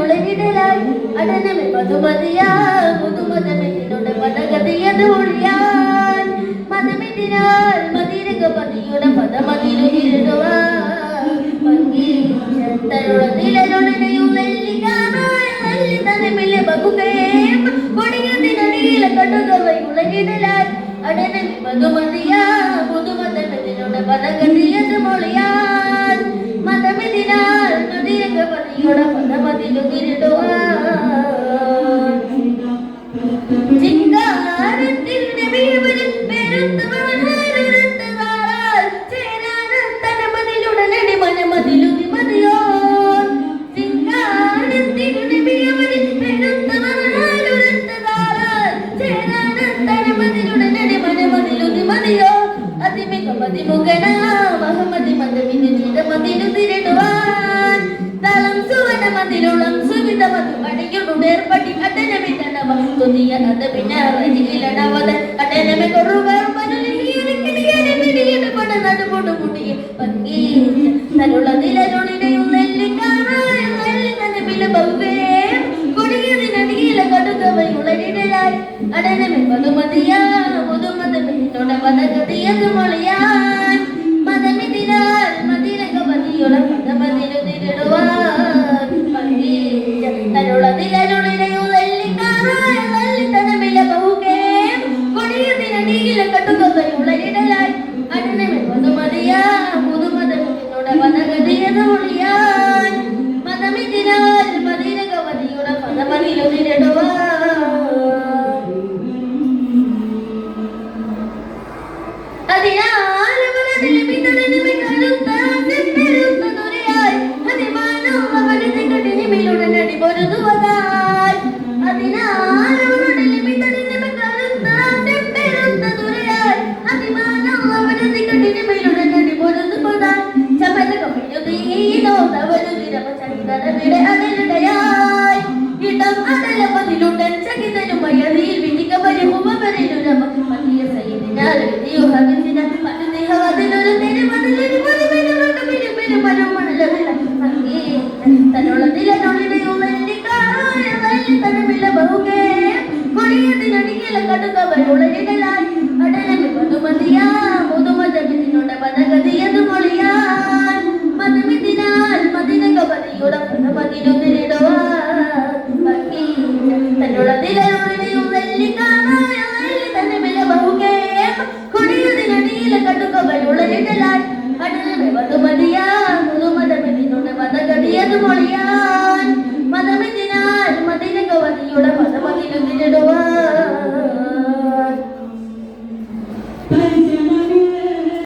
ഉളരിടലായി അടനമെ മധുമതിയാ പുതുമതമെന്നോട് പദഗതിയത് ഒഴിയാൻ മതമെതിരാൽ മതിരക പതിയുടെ പദമതിരുവാൻ കൊടിയതിനടിയിലെ കടുകവൈ ഉളരിടലായി അടനമെ മധുമതിയാ പുതുമതമെന്നോട് പദഗതിയത് മൊഴിയാൻ മതമെതിരാൽ മതിരക പതിയുടെ പദമതിരുവാൻ ചിങ്കാരത്തിൽ നബിയവരിൽ പെരുന്തവനാരുരത്തതാൽ ചേരാനത്തനമതിലുടനടി മനമതിലുതി മതിയോ ചിങ്കാരത്തിൽ നബിയവരിൽ പെരുന്തവനാരുരത്തതാൽ ചേരാനത്തനമതിലുടനടി മനമതിലുതി മതിയോ അതിമിക മതിമുഖന മഹമ്മദി മതമിന് ചിതമതിലുതിരിടുവാൻ തളം സുവന മതിലുളം സുവിധ മധു അടയുടേർപ്പടി അടനമി തുതിയ അത് പിന്നെ റജിയിലടവത അടനമെ കൊറുകാർ പനുലിയനിക്കിടിയനെ കൊണ്ട നടുപൊടു മുടിയ പങ്കി തലുള്ള നിലരുളിനെയും നെല്ലിക്കാറായ നനവില ബൗവേ കൊടിയതിനടിയില കടുകവൈ ഉളരിടലായി അടനമെ മധുമതിയാ മുതുമതമെന്നോട് പദഗതിയത് മൊഴിയാൻ മതമിതിരാൽ മതിരക പതിയുള്ള പദമതിരുതിരിടുവാൻ പങ്കി തലുള്ള നിലരുളിനെയും ഉളരിടലായി അടനമെ മധുമതിയാ പുതുമതമെന്നോട് പദഗതിയത് ഒഴിയാൻ മതമിതിരാൽ മതിരകവതിയുടെ പദമതിലുതിരിടുവാൻ അതിനാൽ അവനതിലെ പിന്തുടരുമെ കരുത്ത ദുരയായി അതിമാനോ അവനത്തെ കടിനിമിലുടനടി പൊരുതുവതായി അതിനാൽ അവനതിലെ പിന്തുടരുമെ കരുത്ത ദുരയായി അതിമാനോ അവനത്തെ കടിനിമിലുടനടി പൊരുതുവതായി ചമലകമിഴുതീനോ തവരുതിരമ ചരിതരവിടെ അതിലിടയായി ഇടം അടലപതിലുടൻ ചകിതരുമയതിൽ വിധിക പരിഹുമവരിലുരമ മതിയ സൈദിനാൽ വിധിയോ ഹവിസിന പതുദേഹവതിലൊരു തെരുമതിലൊരു പതിമെരുമൊക്കെ പെരുമരുമണലവില ഭംഗി തന്നുള്ള നിലനൊളിനെയും വെള്ളിക്കാറായ വെള്ളി തനമില്ല ബഹുകേ കൊടിയതിനടിയില കടുകവർ ഉളരിടലായി അടനമി മധുമതിയാ മുതുമതമിതിനോട് പദഗതിയത് മൊഴിയാൻ മതമിതിനാൽ മതിരക പതിയുടെ പദമതിരുതിരിടുവാൻ ഭംഗി തന്നുള്ള നിലനൊളിനെയും വെള്ളിക്കാറായ വെള്ളി തനമില്ല ബഹുകേ കൊടിയതിനടിയില കടുകവർ ഉളരിടലായി അടനമി മധുമതിയാ മുതുമതമിതിനോട് പദഗതിയത് മൊഴിയാൻ